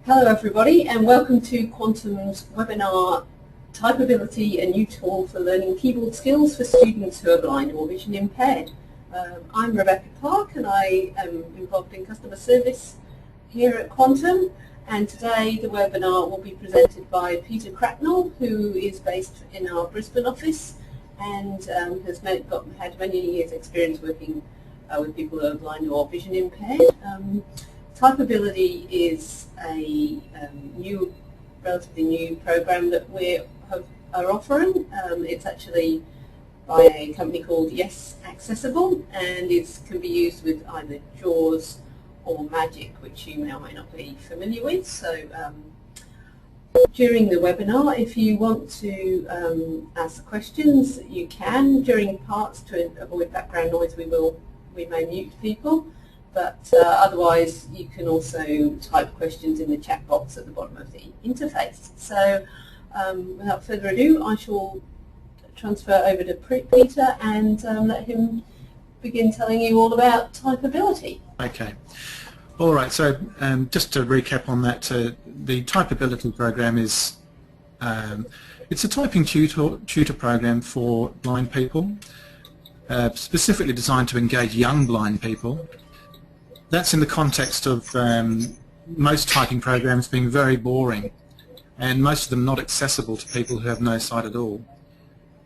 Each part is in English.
Hello everybody and welcome to Quantum's webinar TypeAbility, a new tool for learning keyboard skills for students who are blind or vision impaired. I'm Rebecca Clark and I am involved in customer service here at Quantum, and today the webinar will be presented by Peter Cracknell, who is based in our Brisbane office and has had many years experience working with people who are blind or vision impaired. TypeAbility is a relatively new program that we are offering. It's actually by a company called YesAccessible, and it can be used with either JAWS or Magic, which you now might not be familiar with. So during the webinar, if you want to ask questions, you can. During parts, to avoid background noise, we may mute people. But otherwise, you can also type questions in the chat box at the bottom of the interface. So without further ado, I shall transfer over to Peter and let him begin telling you all about TypeAbility. Okay. All right, so just to recap on that, the TypeAbility program is it's a typing tutor program for blind people, specifically designed to engage young blind people. That's in the context of most typing programs being very boring and most of them not accessible to people who have no sight at all.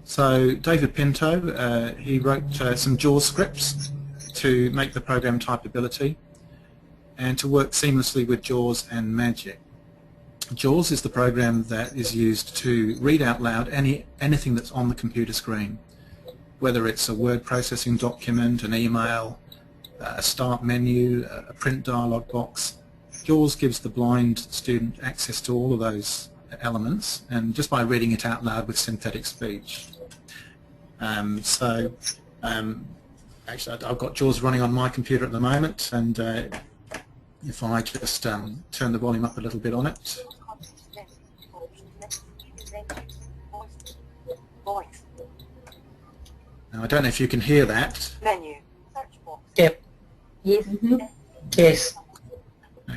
So David Pinto, he wrote some JAWS scripts to make the program TypeAbility and to work seamlessly with JAWS and Magic. JAWS is the program that is used to read out loud anything that's on the computer screen, whether it's a word processing document, an email, a start menu, a print dialog box. JAWS gives the blind student access to all of those elements, and just by reading it out loud with synthetic speech. Actually, I've got JAWS running on my computer at the moment, and if I just turn the volume up a little bit on it. Now, I don't know if you can hear that. Menu. Yep. Yes. Mm-hmm. Yes.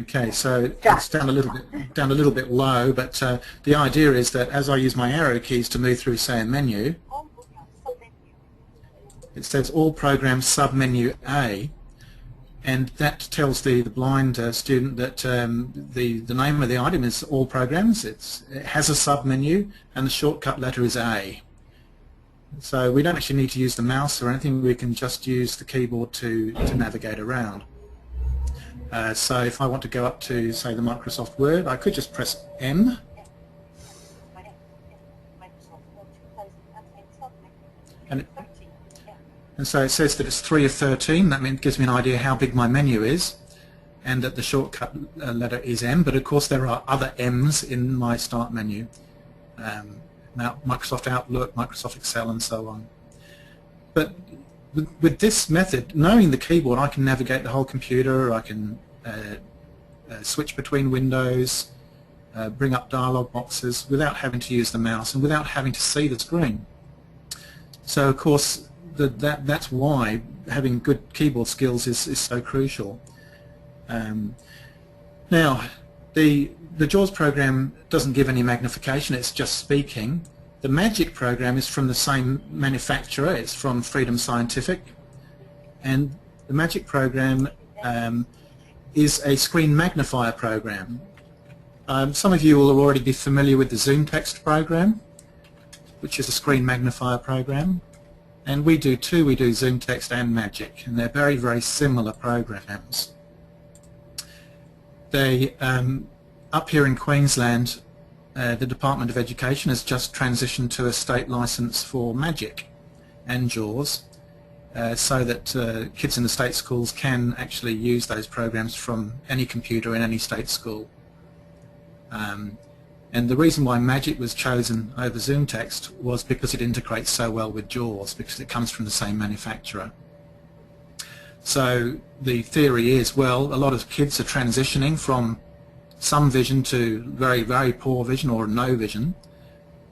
Okay, so it's down a little bit low, but the idea is that as I use my arrow keys to move through, say, a menu, it says all programs submenu A, and that tells the blind student that the name of the item is all programs. It has a submenu, and the shortcut letter is A. So we don't actually need to use the mouse or anything. We can just use the keyboard to navigate around. So if I want to go up to, say, the Microsoft Word, I could just press M. And so it says that it's 3 of 13. That means, gives me an idea how big my menu is, and that the shortcut letter is M. But of course there are other M's in my start menu. Now, Microsoft Outlook, Microsoft Excel, and so on. But with this method, knowing the keyboard, I can navigate the whole computer. I can switch between windows, bring up dialog boxes without having to use the mouse and without having to see the screen. So, of course, that's why having good keyboard skills is so crucial. Now, the JAWS program doesn't give any magnification, it's just speaking. The Magic program is from the same manufacturer, it's from Freedom Scientific, and the Magic program is a screen magnifier program. Some of you will already be familiar with the Zoom Text program, which is a screen magnifier program, and we do too. We do Zoom Text and Magic, and they're very, very similar programs. They up here in Queensland, the Department of Education has just transitioned to a state licence for Magic and JAWS, so that kids in the state schools can actually use those programs from any computer in any state school. And the reason why Magic was chosen over Zoom Text was because it integrates so well with JAWS, because it comes from the same manufacturer. So the theory is, well, a lot of kids are transitioning from some vision to very, very poor vision or no vision,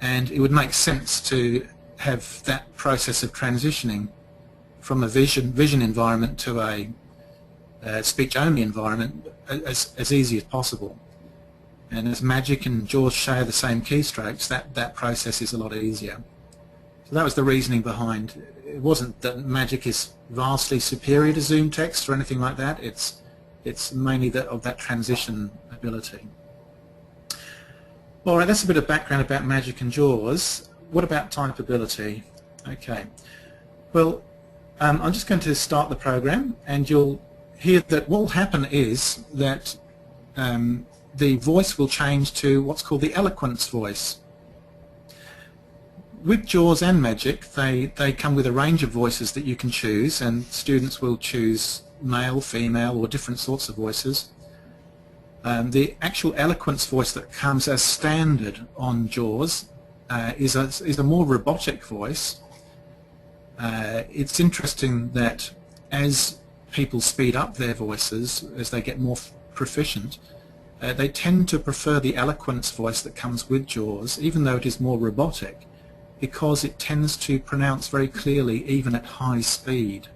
and it would make sense to have that process of transitioning from a vision environment to a speech-only environment as easy as possible. And as Magic and JAWS share the same keystrokes, that process is a lot easier. So that was the reasoning behind. It wasn't that Magic is vastly superior to Zoom text or anything like that. It's mainly of that transition ability. All right, that's a bit of background about Magic and JAWS. What about typeability? Okay. Well, I'm just going to start the program, and you'll hear that what will happen is that the voice will change to what's called the eloquence voice. With JAWS and Magic, they come with a range of voices that you can choose, and students will choose male, female, or different sorts of voices. The actual eloquence voice that comes as standard on JAWS is a more robotic voice. It's interesting that as people speed up their voices, as they get more proficient, they tend to prefer the eloquence voice that comes with JAWS, even though it is more robotic, because it tends to pronounce very clearly even at high speed.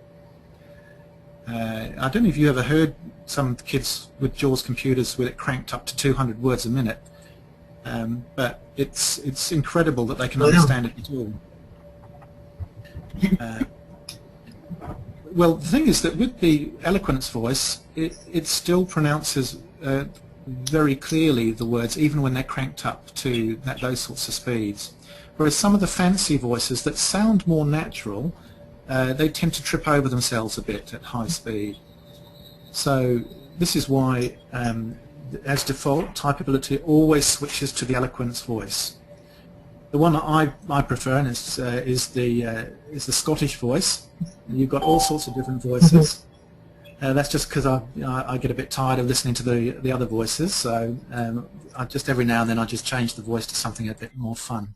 I don't know if you ever heard some kids with JAWS computers with it cranked up to 200 words a minute, but it's incredible that they can understand it at all. Well, the thing is that with the eloquence voice, it still pronounces very clearly the words, even when they're cranked up to those sorts of speeds. Whereas some of the fancy voices that sound more natural, they tend to trip over themselves a bit at high speed. So this is why, as default, typeability always switches to the eloquence voice. The one that I prefer is the Scottish voice. And you've got all sorts of different voices. That's just because I get a bit tired of listening to the other voices. So I just every now and then I just change the voice to something a bit more fun.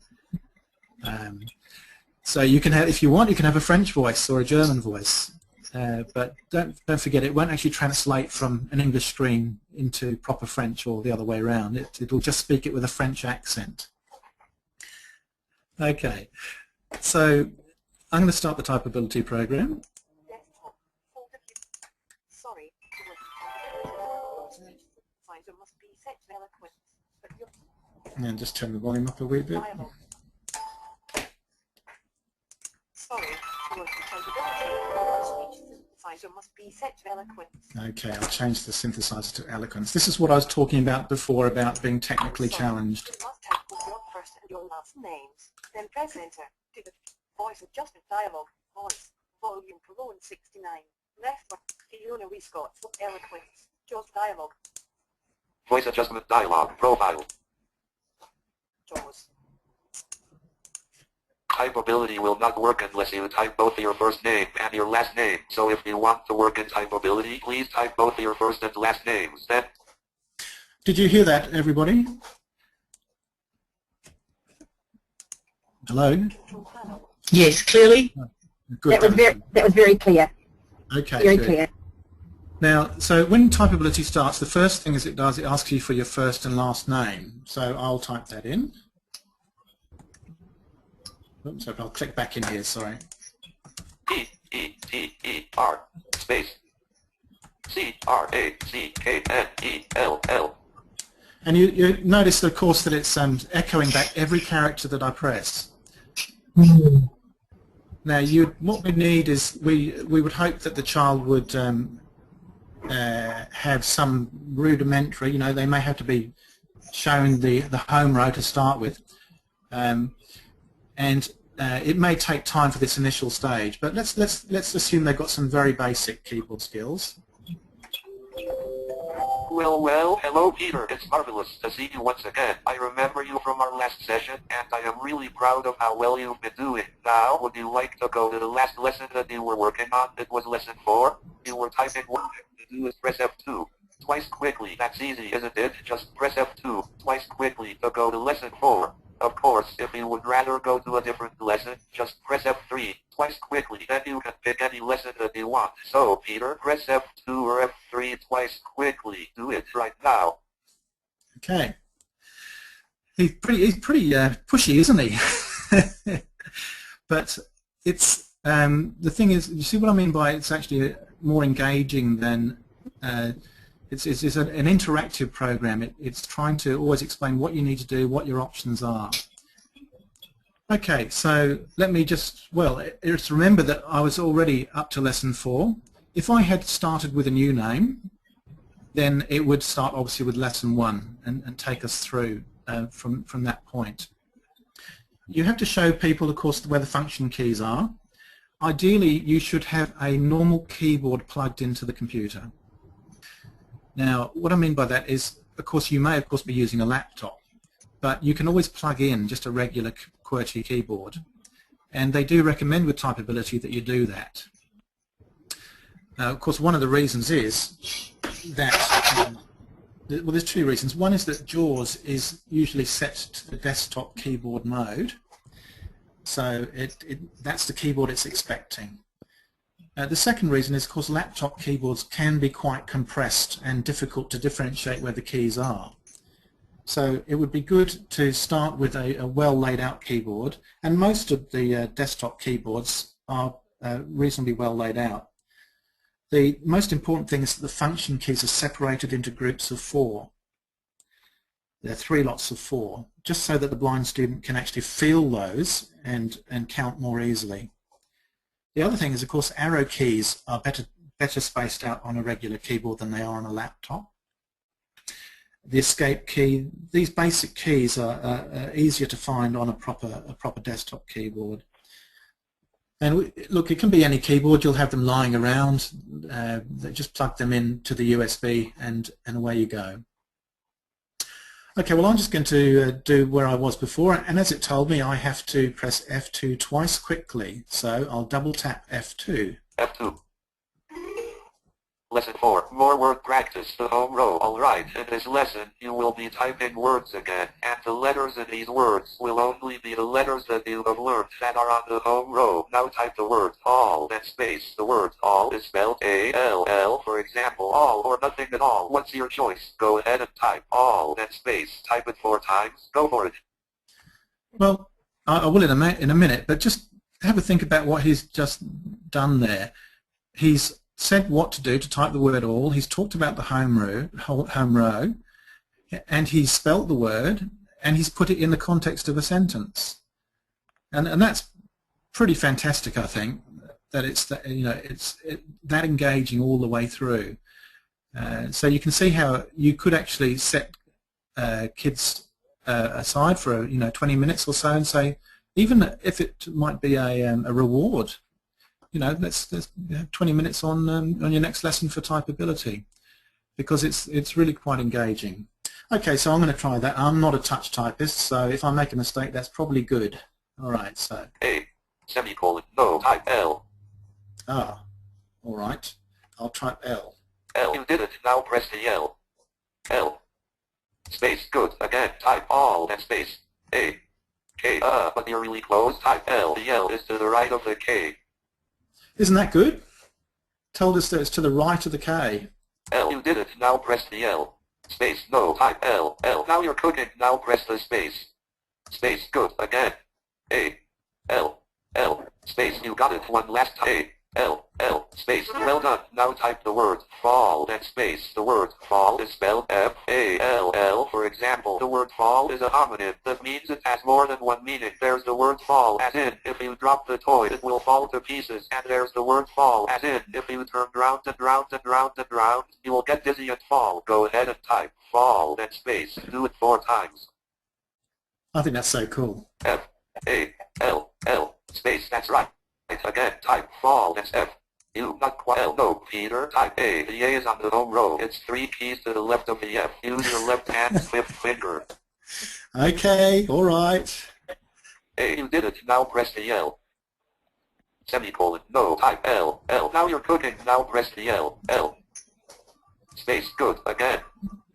So you can have, if you want, you can have a French voice or a German voice. But don't forget, it won't actually translate from an English screen into proper French or the other way around. It will just speak it with a French accent. Okay, so I'm going to start the typeability program. And just turn the volume up a wee bit. Okay, I'll change the synthesizer to eloquence. This is what I was talking about before about being technically challenged. Your last names, then press enter to the voice adjustment dialog. Voice volume Cologne 69 left Fiona Scott eloquence JAWS dialog. Voice adjustment dialog profile. JAWS. Typeability will not work unless you type both your first name and your last name. So if you want to work in typeability, please type both your first and last names. Then. Did you hear that, everybody? Hello? Yes, clearly. Good. That was very clear. Okay. Very good. clear. Now, so when typeability starts, the first thing it does, it asks you for your first and last name. So I'll type that in. Oops, I'll click back in here, sorry. E-E-T-E-R space C-R-A-C-K-N-E-L-L. And you notice, of course, that it's echoing back every character that I press. Now, what we need is we would hope that the child would have some rudimentary, they may have to be shown the home row to start with, and it may take time for this initial stage. But let's assume they've got some very basic keyboard skills. Well, hello Peter, it's marvelous to see you once again. I remember you from our last session, and I am really proud of how well you've been doing. Now, would you like to go to the last lesson that you were working on? It was lesson 4. You were typing 1 to do is press F2 twice quickly. That's easy, isn't it? Just press F2 twice quickly to go to lesson 4. Of course, if you would rather go to a different lesson, just press F3 twice quickly, then you can pick any lesson that you want. So, Peter, press F2 or F3 twice quickly. Do it right now. Okay. He's pretty pushy, isn't he? But it's the thing is, you see what I mean by it's actually more engaging than It's an interactive program. It's trying to always explain what you need to do, what your options are. Okay, so let me just remember that I was already up to lesson 4. If I had started with a new name, then it would start obviously with lesson 1 and take us through from that point. You have to show people, of course, where the function keys are. Ideally, you should have a normal keyboard plugged into the computer. Now, what I mean by that is, of course, you may, be using a laptop, but you can always plug in just a regular QWERTY keyboard, and they do recommend with TypeAbility that you do that. Of course, one of the reasons is that, well, there's 2 reasons. One is that JAWS is usually set to the desktop keyboard mode, so that's the keyboard it's expecting. The second reason is, of course, laptop keyboards can be quite compressed and difficult to differentiate where the keys are. So it would be good to start with a well laid out keyboard, and most of the desktop keyboards are reasonably well laid out. The most important thing is that the function keys are separated into groups of 4. There are 3 lots of 4, just so that the blind student can actually feel those and count more easily. The other thing is, of course, arrow keys are better spaced out on a regular keyboard than they are on a laptop. The escape key, these basic keys are easier to find on a proper desktop keyboard. And look, it can be any keyboard. You'll have them lying around. Just plug them into the USB and away you go. Okay, well, I'm just going to do where I was before, and as it told me, I have to press F2 twice quickly, so I'll double tap F2. F2. Lesson 4. More word practice. The home row. Alright, in this lesson, you will be typing words again, and the letters in these words will only be the letters that you have learned that are on the home row. Now type the word all, then space. The word all is spelled A-L-L, for example, all or nothing at all. What's your choice? Go ahead and type all, then space. Type it 4 times. Go for it. Well, I will in a minute, but just have a think about what he's just done there. He's said what to do to type the word all. He's talked about the home row, and he's spelt the word, and he's put it in the context of a sentence, and that's pretty fantastic. I think that it's that engaging all the way through. So you can see how you could actually set kids aside for 20 minutes or so, and say, even if it might be a reward. Let's 20 minutes on your next lesson for TypeAbility, because it's really quite engaging. Okay, so I'm going to try that. I'm not a touch typist, so if I make a mistake, that's probably good. All right, so A, semicolon, no, type L. Ah, all right. I'll type L. L, you did it. Now press the L. L. Space, good. Again, type all, then space. A. K, but you're really close. Type L. The L is to the right of the K. Isn't that good? Told us that it's to the right of the K. L, you did it. Now press the L. Space, no, type L. L, now you're cooking. Now press the space. Space, good. Again. A. L. L. Space, you got it. One last time. A. L. L. Space, well done. Now type the word fall, then space. The word fall is spelled F-A-L-L. For example, the word fall is a homonym. That means it has more than one meaning. There's the word fall, as in, if you drop the toy, it will fall to pieces. And there's the word fall, as in, if you turn round and round and round and round, you will get dizzy and fall. Go ahead and type fall, then space. Do it 4 times. I think that's so cool. F-A-L-L. Space, that's right. Again, type fall, that's F. You, not quite L. No, Peter, type A. The A is on the home row. It's 3 keys to the left of the F. Use your left hand 5th finger. Okay, all right. A, you did it. Now press the L. Semicolon, no, type L. L, now you're cooking. Now press the L. L. Space, good. Again.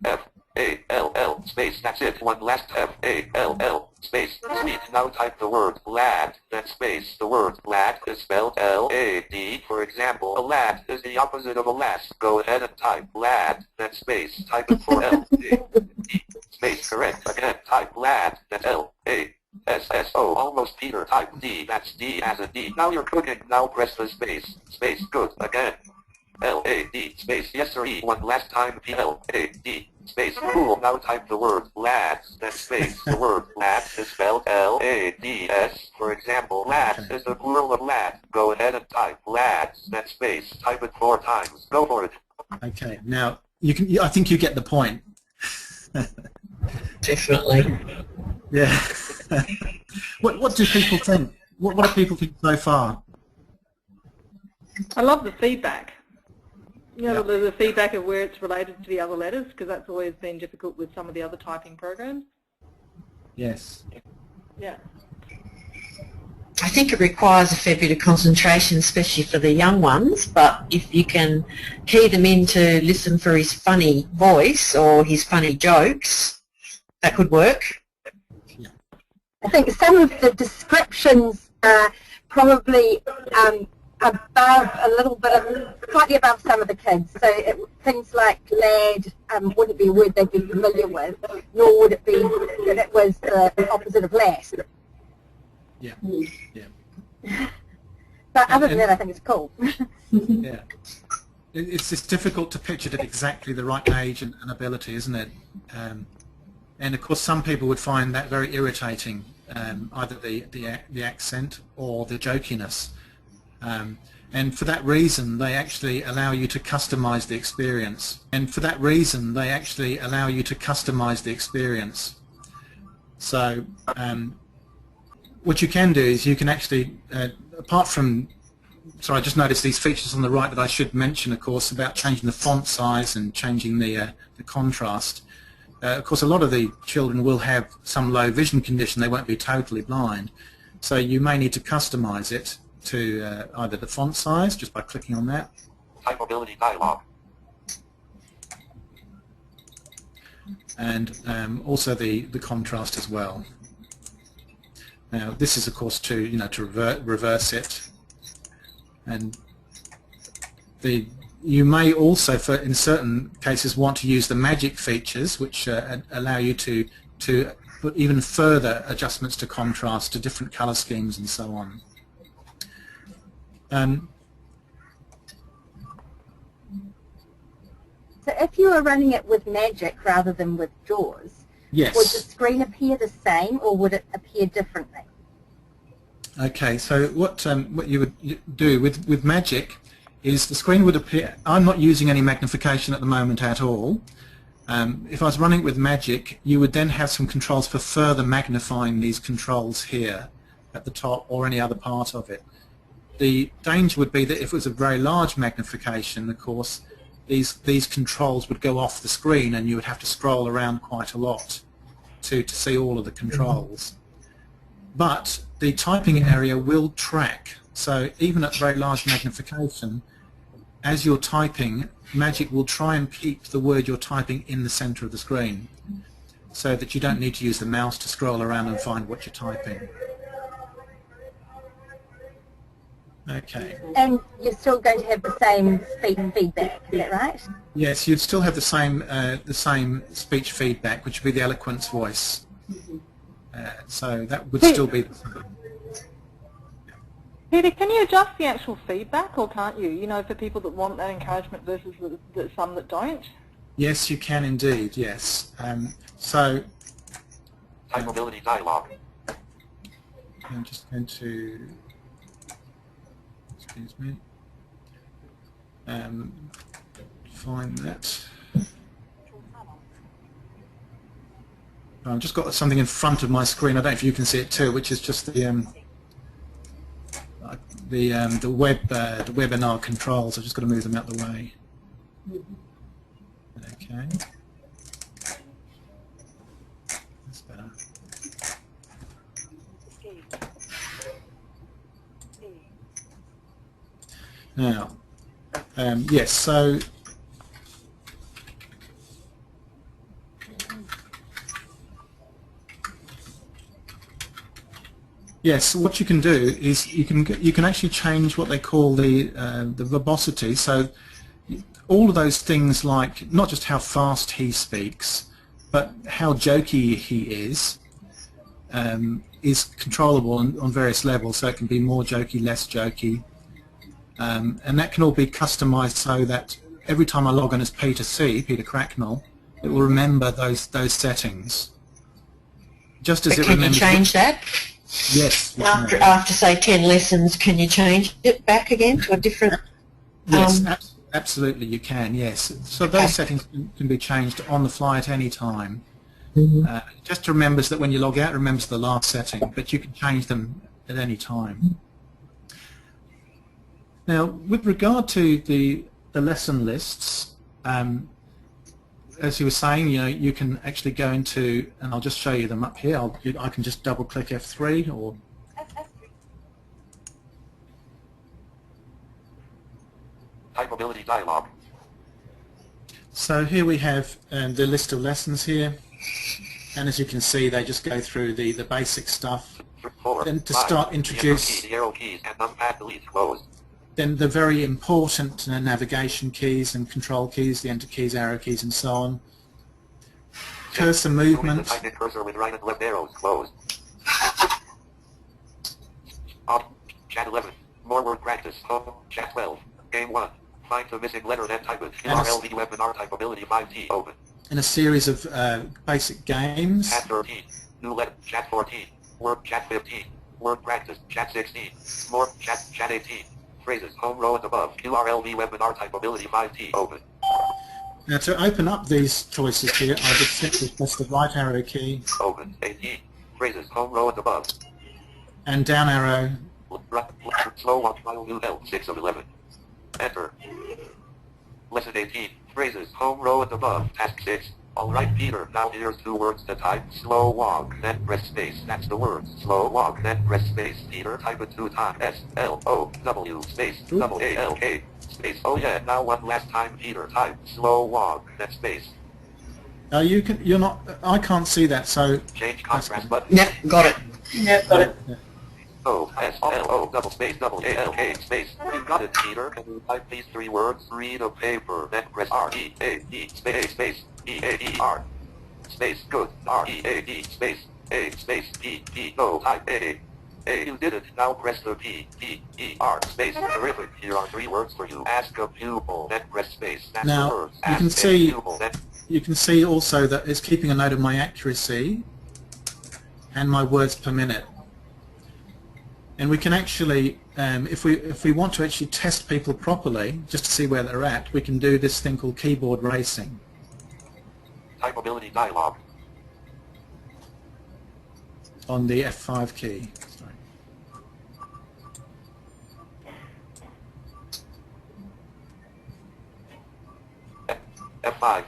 F. A-L-L, space, that's it. One last F-A-L-L, space, sweet. Now type the word lad, then space. The word lad is spelled L-A-D. For example, a lad is the opposite of a lass. Go ahead and type lad, then space. Type it for L-A-D. Space, correct. Again, type lad, then L-A-S-S-O. Almost Peter, type D. That's D as a D. Now you're cooking. Now press the space. Space, good. Again. L-A-D space yes or E one last time P-L-A-D space cool. Now type the word lads, then space. The word lads is spelled L-A-D-S. For example, lads is the plural of lad. Go ahead and type lads, then space. Type it 4 times. Go for it. Okay, now you can. I think you get the point. Definitely. Yeah. What do people think? What do people think so far? I love the feedback. You know, Yep. the feedback of where it's related to the other letters, because that's always been difficult with some of the other typing programs. Yes. Yeah. I think it requires a fair bit of concentration, especially for the young ones, but if you can key them in to listen for his funny voice or his funny jokes, that could work. I think some of the descriptions are probably above a little bit of, slightly above some of the kids. So things like lad wouldn't be a word they'd be familiar with, nor would it be that it was the opposite of lass. Yeah. Yeah. But other than that, I think it's cool. Yeah. It's difficult to picture it at exactly the right age and ability, isn't it? And of course, some people would find that very irritating, either the accent or the jokiness. And for that reason, they actually allow you to customize the experience. So what you can do is you can actually, apart from, sorry, I just noticed these features on the right that I should mention, of course, about changing the font size and changing the contrast. Of course, a lot of the children will have some low vision condition. They won't be totally blind. So you may need to customize it to either the font size, just by clicking on that. TypeAbility dialog. And also the contrast as well. Now this is of course to reverse it, and you may also in certain cases want to use the magic features, which allow you to put even further adjustments to contrast, to different color schemes and so on. So if you were running it with magic rather than with JAWS, Yes. would the screen appear the same or would it appear differently? Okay, so what you would do with magic is the screen would appear. I'm not using any magnification at the moment at all. If I was running it with magic, you would then have some controls for further magnifying these controls here at the top or any other part of it. The danger would be that if it was a very large magnification, of course, these controls would go off the screen and you would have to scroll around quite a lot to see all of the controls. But the typing area will track, so even at very large magnification, as you're typing, magic will try and keep the word you're typing in the center of the screen so that you don't need to use the mouse to scroll around and find what you're typing. Okay. And you're still going to have the same speech feedback, is that right? Yes, you'd still have the same speech feedback, which would be the eloquence voice. So that would still be the same. Peter, can you adjust the actual feedback, or can't you? You know, for people that want that encouragement versus some that don't? Yes, you can indeed, yes. So TypeAbility dialog. I'm just going to, excuse me, find that. I've just got something in front of my screen. I don't know if you can see it too, which is just the webinar controls. I've just got to move them out the way. Okay. That's better. Now, yes, so yes, what you can do is you can actually change what they call the verbosity. So all of those things, like not just how fast he speaks, but how jokey he is controllable on various levels. So it can be more jokey, less jokey. and that can all be customized so that every time I log in as Peter Cracknell, it will remember those settings. Just as But it can you remembers. change that? Yes. After say 10 lessons, can you change it back again to a different? Yes, absolutely you can. Yes. So those settings can be changed on the fly at any time. Just remembers that when you log out, it remembers the last setting, but you can change them at any time. Now, with regard to the lesson lists, as you were saying, you can actually go into, and I'll just show you them up here. I can just double-click F3 or. TypeAbility dialog. So here we have the list of lessons here, and as you can see, they just go through the basic stuff. Then to start introduce. The arrow keys and numpad delete closed. Then the very important navigation keys and control keys, the enter keys, arrow keys, and so on. Cursor movement. The cursor with right and left arrows closed. Chat 11. More word practice. Home. Chat 12. Game 1. Find the missing letter and type it. RLV webinar TypeAbility 5T open. In a series of basic games. Chat 13. New letter. Chat 14. Word. Chat 15. Word practice. Chat 16. More. Chat 18. Phrases, home row and above, RLV webinar TypeAbility 5T open. Now to open up these choices here, I just simply press the right arrow key. Open, 18. Phrases, home row and above. And down arrow. Slow walk file new help, 6 of 11. Enter. Lesson 18. Phrases, home row and above, task 6. Alright Peter, now here's 2 words to type. Slow walk, then press space. That's the words. Slow walk, then press space. Peter, type it 2 times. S-L-O-W, space, W-A-L-K, space. Oh yeah, now one last time Peter, type. Slow walk, then space. You're not, I can't see that, so. Change contrast button. Yep, got it. Yeah, got it. O-S-L-O, double space, W-A-L-K, space. You got it, Peter. Can you type these 3 words? Read a paper, then press R-E-A-D, space, E-A-D-R, space, good, R-E-A-D, space, A, space, P, no, type A. You did it. Now press the P-E-R, space. Terrific. Here are 3 words for you. Ask a pupil, then press space. That's now, the words. you can see also that it's keeping a note of my accuracy and my words per minute. And we can actually, if we want to actually test people properly, just to see where they're at, we can do this thing called keyboard racing. TypeAbility dialog. On the F5 key. Sorry. F5.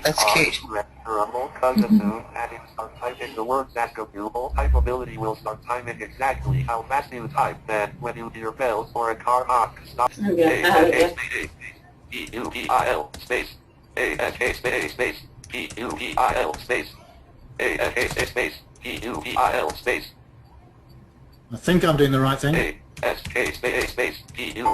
That's cute. Start typing the words ask a pupil. TypeAbility will start timing exactly how fast you type. Then, when you hear bells or a car honk, stop. P-U-P-I-L, space. A-S-K, space. P-U-P-I-L, space. A-S-K, space. P-U-P-I-L, space. I think I'm doing the right thing. A-S-K, space. P-U.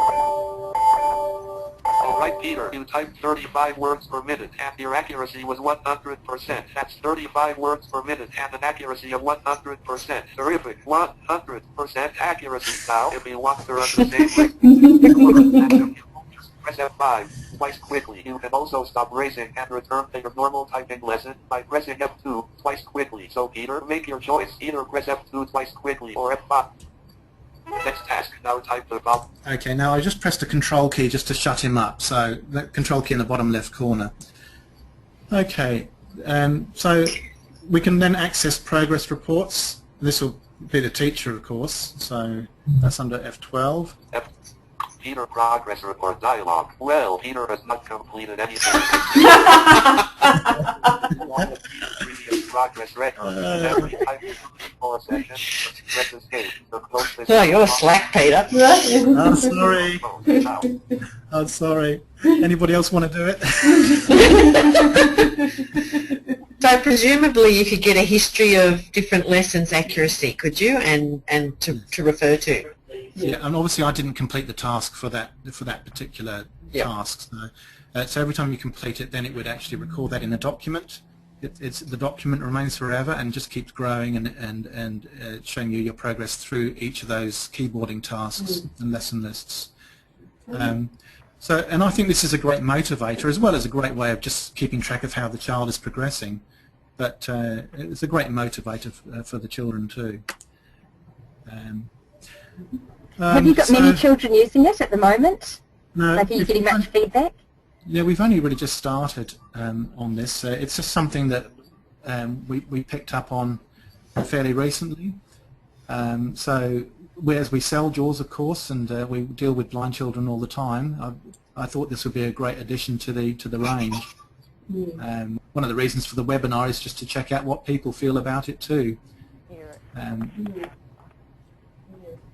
Alright Peter, you typed 35 words per minute and your accuracy was 100%. That's 35 words per minute and an accuracy of 100%. Terrific. 100% accuracy. Now, if you want to run the same rate, just press F5 twice quickly. You can also stop racing and return to your normal typing lesson by pressing F2 twice quickly. So Peter, make your choice. Either press F2 twice quickly or F5. Next task, now type the following. Okay, now I just pressed the control key just to shut him up, so the control key in the bottom left corner. Okay, so we can then access progress reports. This will be the teacher, of course, so that's under F12. Peter progress report dialog. Well, Peter has not completed anything. Progress record. Every type for session. Press escape. The closest. Oh, you're slack, Peter. I'm sorry. I'm sorry. Anybody else want to do it? So presumably you could get a history of different lessons accuracy, could you, and to refer to? Yeah, and obviously I didn't complete the task for that particular task. So every time you complete it, then it would actually record that in a document, the document remains forever and just keeps growing and showing you your progress through each of those keyboarding tasks and lesson lists. And I think this is a great motivator as well as a great way of just keeping track of how the child is progressing. But it's a great motivator for the children too. Have you got many children using it at the moment? No. Like, are you getting much feedback? Yeah, we've only really just started on this. It's just something that we picked up on fairly recently. So whereas we sell JAWS, of course, and we deal with blind children all the time, I thought this would be a great addition to the range. One of the reasons for the webinar is just to check out what people feel about it too.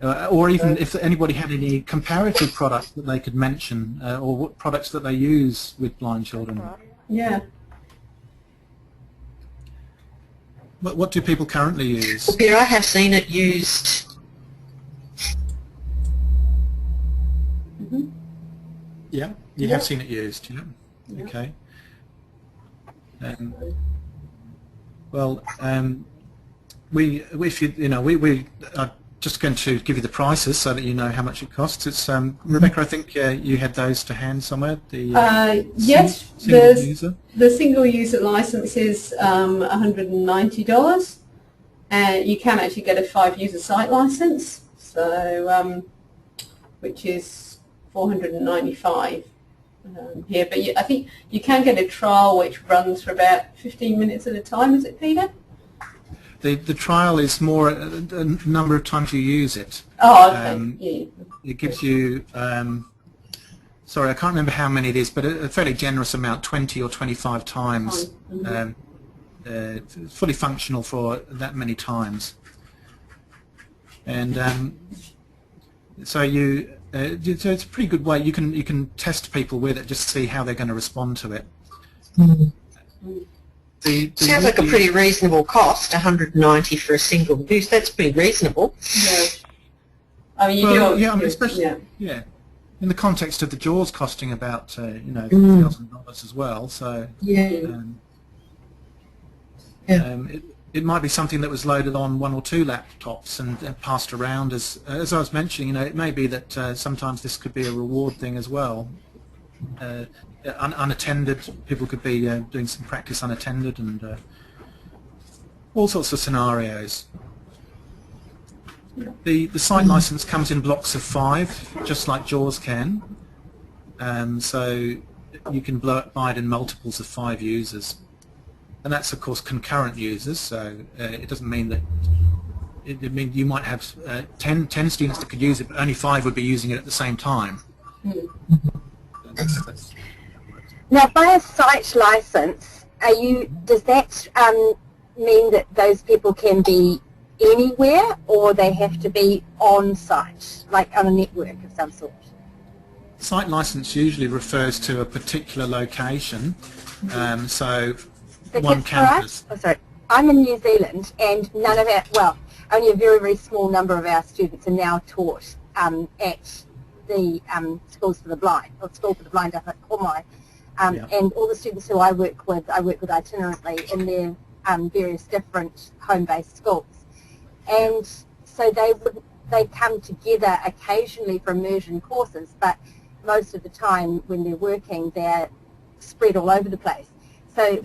Or even if anybody had any comparative products that they could mention, or what products that they use with blind children. Yeah. What do people currently use? Well, Peter, I have seen it used. Yeah, you have seen it used. Yeah. Okay. Well, we are just going to give you the prices so that you know how much it costs. It's Rebecca, I think you had those to hand somewhere. The yes, single user. The single user license is $190, and you can actually get a 5-user site license, so which is $495 here. But I think you can get a trial which runs for about 15 minutes at a time. Is it, Peter? The trial is more a number of times you use it. Oh, okay. It gives you, sorry, I can't remember how many it is, but a fairly generous amount, 20 or 25 times, fully functional for that many times. And so so it's a pretty good way. You can test people with it, just see how they're going to respond to it. Sounds like a pretty reasonable cost, $190 for a single use. That's pretty reasonable. Yeah. I mean, you I mean, especially in the context of the JAWS costing about $1,000 as well. So it might be something that was loaded on 1 or 2 laptops and passed around. As I was mentioning, it may be that sometimes this could be a reward thing as well. Unattended, people could be doing some practice unattended, and all sorts of scenarios. The site license comes in blocks of 5, just like JAWS can, so you can buy it in multiples of 5 users, and that's of course concurrent users. So it doesn't mean that it means you might have 10 students that could use it, but only 5 would be using it at the same time. Now, by a site license, does that mean that those people can be anywhere, or they have to be on site, like on a network of some sort? Site license usually refers to a particular location, so one campus. Oh, sorry. I'm in New Zealand, and none of our, well, only a very, very small number of our students are now taught at the Schools for the Blind, or School for the Blind up at Komai. And all the students who I work with itinerantly in their various different home-based schools. And so they come together occasionally for immersion courses, but most of the time when they're working, they're spread all over the place. So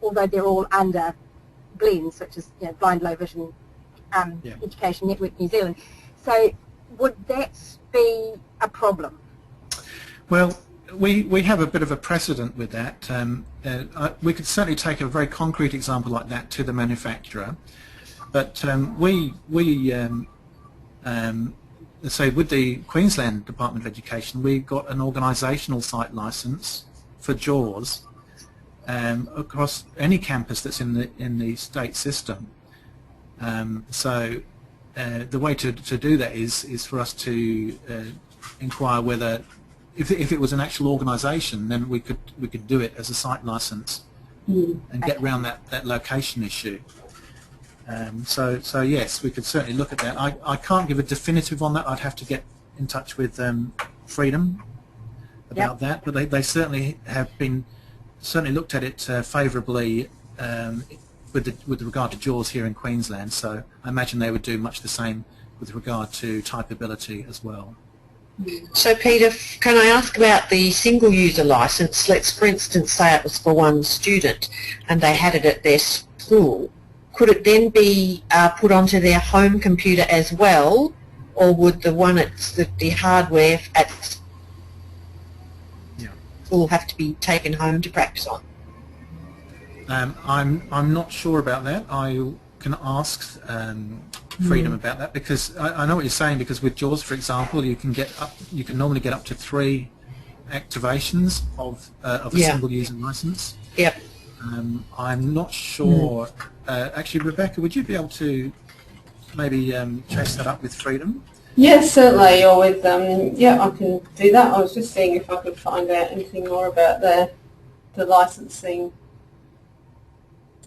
although they're all under BLENS, which is Blind Low Vision Education Network New Zealand, so would that be a problem? Well, we have a bit of a precedent with that. We could certainly take a very concrete example like that to the manufacturer, but so with the Queensland Department of Education, we got an organisational site licence for JAWS across any campus that's in the state system. So the way to do that is for us to inquire whether, if it was an actual organisation, then we could do it as a site licence and get around that location issue. So yes, we could certainly look at that. I can't give a definitive on that. I'd have to get in touch with Freedom about that, but they certainly have been certainly looked at it favourably with regard to JAWS here in Queensland, so I imagine they would do much the same with regard to TypeAbility as well. So Peter, can I ask about the single user license? Let's for instance say it was for one student and they had it at their school. Could it then be put onto their home computer as well, or would the one at the hardware at school have to be taken home to practice on? I'm not sure about that. I can ask Freedom about that, because I know what you're saying, because with JAWS, for example, you can normally get up to 3 activations of a single user license. Yep. I'm not sure. Actually, Rebecca, would you be able to maybe chase that up with Freedom? Yes, certainly, or with, yeah, I can do that. I was just seeing if I could find out anything more about the licensing.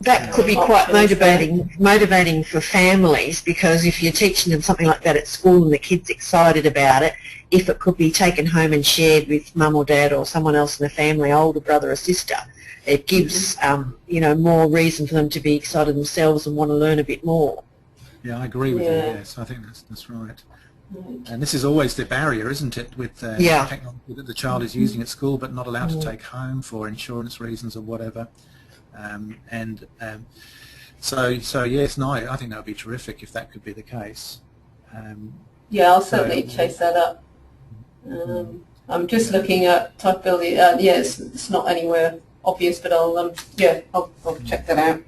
That could be quite motivating for families, because if you're teaching them something like that at school and the kid's excited about it, if it could be taken home and shared with mum or dad or someone else in the family, older brother or sister, it gives you know, more reason for them to be excited themselves and want to learn a bit more. Yeah, I agree with you. Yes, I think that's right. And this is always the barrier, isn't it, with technology that the child is using at school but not allowed to take home for insurance reasons or whatever. So yes, no, I think that would be terrific if that could be the case. Yeah, I'll certainly chase that up. I'm just looking at TypeAbility. Yeah, it's not anywhere obvious, but I'll check that out.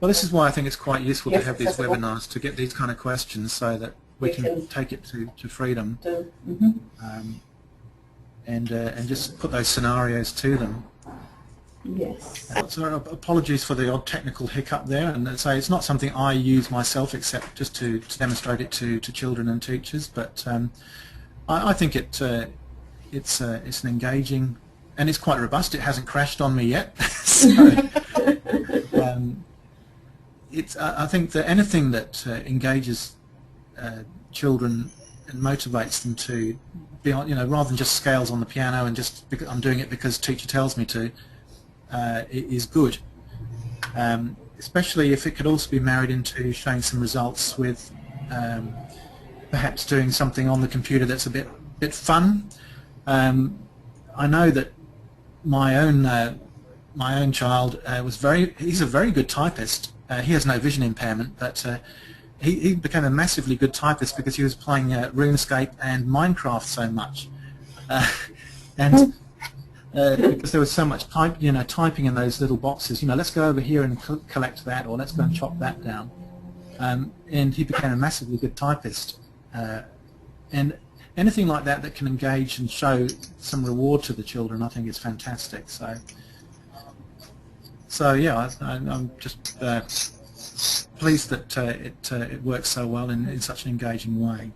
Well, this is why I think it's quite useful to have these webinars to get these kind of questions, so that we can take it to Freedom and just put those scenarios to them. Yes. So apologies for the odd technical hiccup there, and say it's not something I use myself except just to demonstrate it to children and teachers, but I think it's an engaging, and it's quite robust. It hasn't crashed on me yet. So, I think that anything that engages children and motivates them to be on, rather than just scales on the piano and just because I'm doing it because teacher tells me to, is good. Especially if it could also be married into showing some results with perhaps doing something on the computer that's a bit fun. I know that my own child he's a very good typist. He has no vision impairment, but he became a massively good typist because he was playing RuneScape and Minecraft so much, and because there was so much typing in those little boxes. Let's go over here and collect that, or let's go and chop that down. And he became a massively good typist. And anything like that can engage and show some reward to the children, I think is fantastic. So yeah, I'm just pleased that it works so well in such an engaging way.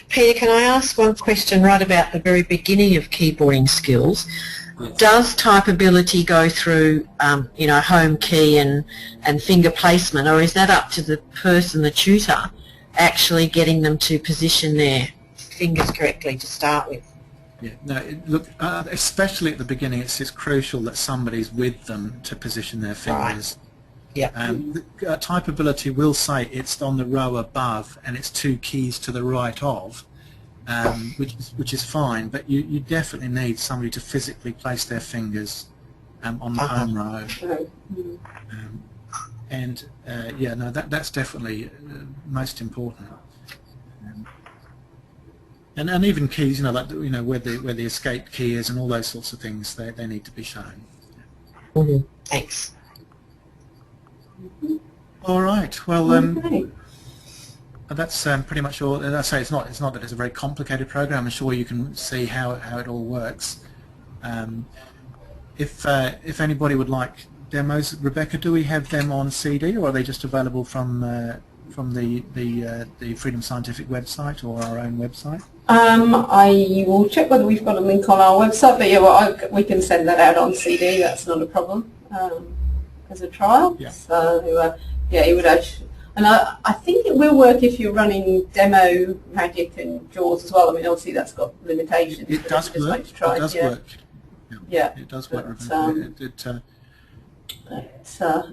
Peter, can I ask one question right about the very beginning of keyboarding skills? Yes. Does TypeAbility go through, home key and finger placement, or is that up to the person, the tutor, actually getting them to position their fingers correctly to start with? Yeah, no, look, especially at the beginning, it's crucial that somebody's with them to position their fingers. Right. Yeah. TypeAbility will say it's on the row above and it's 2 keys to the right of, which is fine, but you definitely need somebody to physically place their fingers on the home row. That's definitely most important. And even keys, where the escape key is and all those sorts of things, they need to be shown. Thanks. All right. Well, that's pretty much all. As I say, it's not that it's a very complicated program. I'm sure you can see how it all works. If anybody would like demos, Rebecca, do we have them on CD, or are they just available from the Freedom Scientific website or our own website? I will check whether we've got a link on our website, but yeah, we can send that out on CD. That's not a problem. As a trial. Yeah. So it would actually, and I think it will work if you're running demo Magic and JAWS as well. I mean, obviously that's got limitations. It does work. It does work. Yeah. It does work. So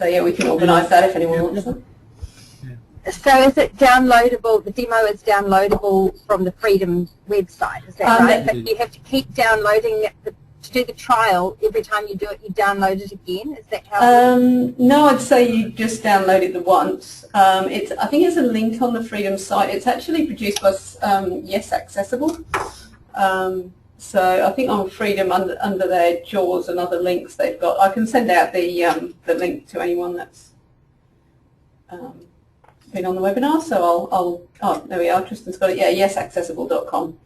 yeah, we can organise that if anyone wants it. So is it downloadable, the demo is downloadable from the Freedom website, is that right? But you have to keep downloading it to do the trial. Every time you do it, you download it again? Is that how no, I'd say you just download it the once. I think it's a link on the Freedom site. It's actually produced by YesAccessible. So I think on Freedom, under their JAWS and other links they've got, I can send out the link to anyone that's been on the webinar. So oh, there we are, Tristan's got it. Yeah, YesAccessible.com.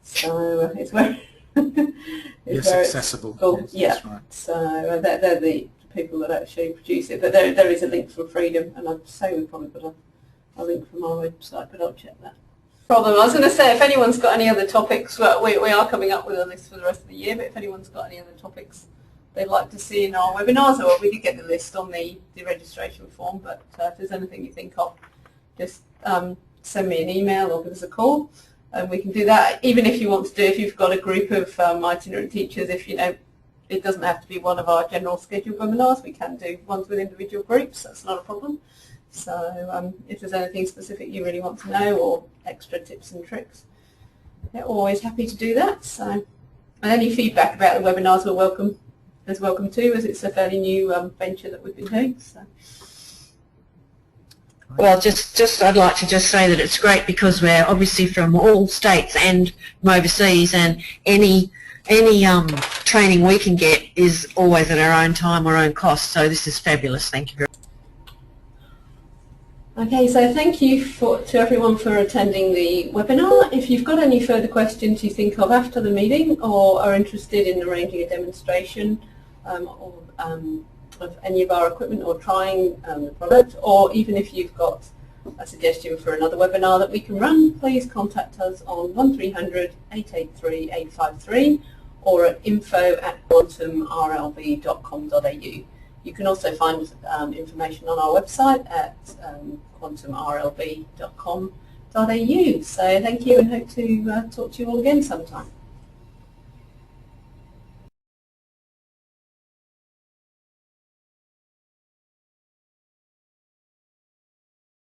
So it's where YesAccessible. Yes, yeah. That's right. So they're the people that actually produce it. But there is a link from Freedom, and I'd say we've probably got a link from our website, but I'll check that. I was going to say, if anyone's got any other topics, well, we are coming up with a list for the rest of the year, but if anyone's got any other topics they'd like to see in our webinars, or we did get the list on the registration form, but if there's anything you think of, just send me an email or give us a call, and we can do that. Even if you want to do, if you've got a group of itinerant teachers, if you know, it doesn't have to be one of our general scheduled webinars, we can do ones with individual groups, that's not a problem. So if there's anything specific you really want to know, or extra tips and tricks, they're always happy to do that. So, and any feedback about the webinars are welcome too, as it's a fairly new venture that we've been doing. So. Well, just I'd like to just say that it's great because we're obviously from all states and from overseas, and any training we can get is always at our own time, our own cost. So this is fabulous. Thank you very much. Okay, so thank you to everyone for attending the webinar. If you've got any further questions you think of after the meeting, or are interested in arranging a demonstration of any of our equipment, or trying the product, or even if you've got a suggestion for another webinar that we can run, please contact us on 1300 883 853 or at info@quantumrlv.com.au. You can also find information on our website at quantumrlv.com.au. So thank you, and hope to talk to you all again sometime.